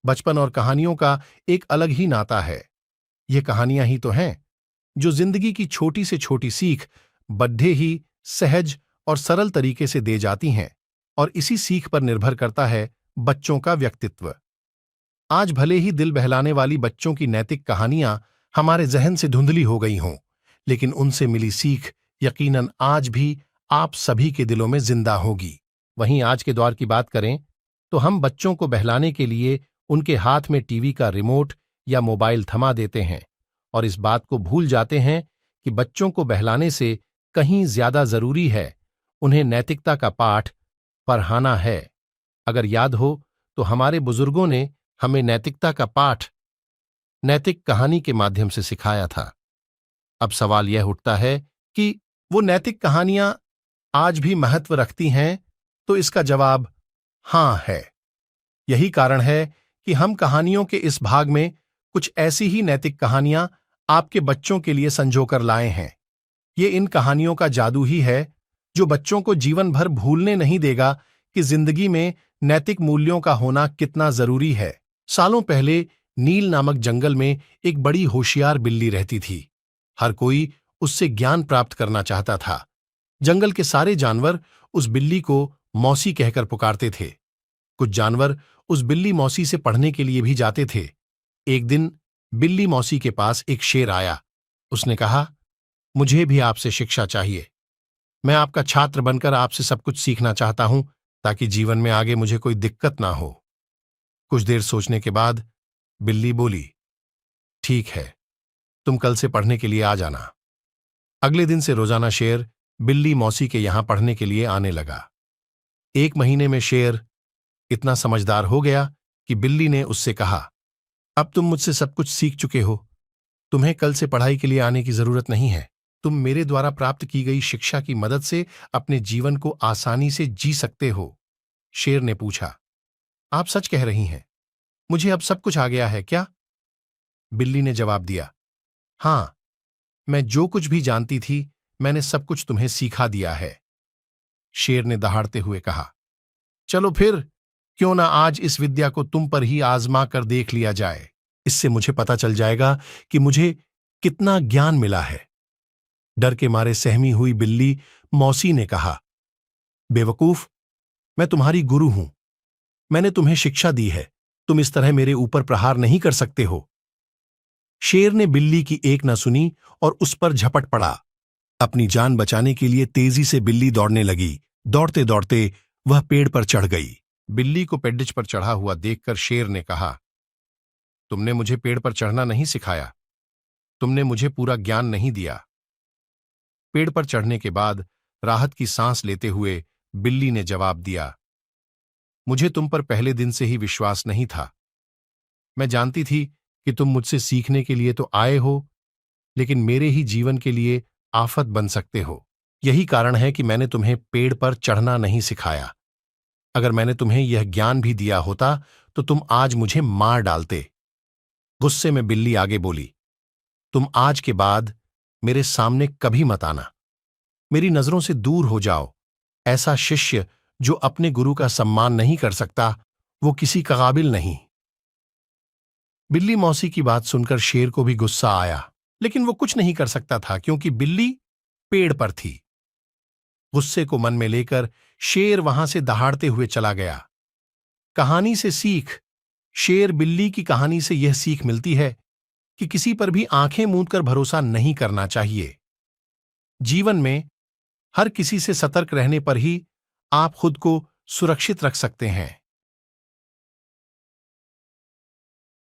बचपन और कहानियों का एक अलग ही नाता है। ये कहानियां ही तो हैं जो जिंदगी की छोटी से छोटी सीख बड्ढे ही सहज और सरल तरीके से दे जाती हैं, और इसी सीख पर निर्भर करता है बच्चों का व्यक्तित्व। आज भले ही दिल बहलाने वाली बच्चों की नैतिक कहानियां हमारे जहन से धुंधली हो गई हों, लेकिन उनसे मिली सीख यकीनन आज भी आप सभी के दिलों में जिंदा होगी। वहीं आज के दौर की बात करें तो हम बच्चों को बहलाने के लिए उनके हाथ में टीवी का रिमोट या मोबाइल थमा देते हैं और इस बात को भूल जाते हैं कि बच्चों को बहलाने से कहीं ज्यादा जरूरी है उन्हें नैतिकता का पाठ पढ़ाना है। अगर याद हो तो हमारे बुजुर्गों ने हमें नैतिकता का पाठ नैतिक कहानी के माध्यम से सिखाया था। अब सवाल यह उठता है कि वो नैतिक कहानियां आज भी महत्व रखती हैं, तो इसका जवाब हां है। यही कारण है कि हम कहानियों के इस भाग में कुछ ऐसी ही नैतिक कहानियां आपके बच्चों के लिए संजोकर लाए हैं। ये इन कहानियों का जादू ही है जो बच्चों को जीवन भर भूलने नहीं देगा कि जिंदगी में नैतिक मूल्यों का होना कितना जरूरी है। सालों पहले नील नामक जंगल में एक बड़ी होशियार बिल्ली रहती थी। हर कोई उससे ज्ञान प्राप्त करना चाहता था। जंगल के सारे जानवर उस बिल्ली को मौसी कहकर पुकारते थे। कुछ जानवर उस बिल्ली मौसी से पढ़ने के लिए भी जाते थे। एक दिन बिल्ली मौसी के पास एक शेर आया। उसने कहा, मुझे भी आपसे शिक्षा चाहिए। मैं आपका छात्र बनकर आपसे सब कुछ सीखना चाहता हूं ताकि जीवन में आगे मुझे कोई दिक्कत ना हो। कुछ देर सोचने के बाद बिल्ली बोली, ठीक है, तुम कल से पढ़ने के लिए आ जाना। अगले दिन से रोजाना शेर बिल्ली मौसी के यहां पढ़ने के लिए आने लगा। एक महीने में शेर इतना समझदार हो गया कि बिल्ली ने उससे कहा, अब तुम मुझसे सब कुछ सीख चुके हो, तुम्हें कल से पढ़ाई के लिए आने की जरूरत नहीं है। तुम मेरे द्वारा प्राप्त की गई शिक्षा की मदद से अपने जीवन को आसानी से जी सकते हो। शेर ने पूछा, आप सच कह रही हैं? मुझे अब सब कुछ आ गया है क्या? बिल्ली ने जवाब दिया, हां, मैं जो कुछ भी जानती थी मैंने सब कुछ तुम्हें सिखा दिया है। शेर ने दहाड़ते हुए कहा, चलो फिर, क्यों ना आज इस विद्या को तुम पर ही आजमा कर देख लिया जाए। इससे मुझे पता चल जाएगा कि मुझे कितना ज्ञान मिला है। डर के मारे सहमी हुई बिल्ली मौसी ने कहा, बेवकूफ, मैं तुम्हारी गुरु हूं। मैंने तुम्हें शिक्षा दी है, तुम इस तरह मेरे ऊपर प्रहार नहीं कर सकते हो। शेर ने बिल्ली की एक न सुनी और उस पर झपट पड़ा। अपनी जान बचाने के लिए तेजी से बिल्ली दौड़ने लगी। दौड़ते दौड़ते वह पेड़ पर चढ़ गई। बिल्ली को पेड्डिज पर चढ़ा हुआ देखकर शेर ने कहा, तुमने मुझे पेड़ पर चढ़ना नहीं सिखाया, तुमने मुझे पूरा ज्ञान नहीं दिया। पेड़ पर चढ़ने के बाद राहत की सांस लेते हुए बिल्ली ने जवाब दिया, मुझे तुम पर पहले दिन से ही विश्वास नहीं था। मैं जानती थी कि तुम मुझसे सीखने के लिए तो आए हो, लेकिन मेरे ही जीवन के लिए आफत बन सकते हो। यही कारण है कि मैंने तुम्हें पेड़ पर चढ़ना नहीं सिखाया। अगर मैंने तुम्हें यह ज्ञान भी दिया होता तो तुम आज मुझे मार डालते। गुस्से में बिल्ली आगे बोली, तुम आज के बाद मेरे सामने कभी मत आना। मेरी नजरों से दूर हो जाओ। ऐसा शिष्य जो अपने गुरु का सम्मान नहीं कर सकता, वो किसी का काबिल नहीं। बिल्ली मौसी की बात सुनकर शेर को भी गुस्सा आया, लेकिन वो कुछ नहीं कर सकता था क्योंकि बिल्ली पेड़ पर थी। गुस्से को मन में लेकर शेर वहां से दहाड़ते हुए चला गया। कहानी से सीख। शेर बिल्ली की कहानी से यह सीख मिलती है कि किसी पर भी आंखें मूंद कर भरोसा नहीं करना चाहिए। जीवन में हर किसी से सतर्क रहने पर ही आप खुद को सुरक्षित रख सकते हैं।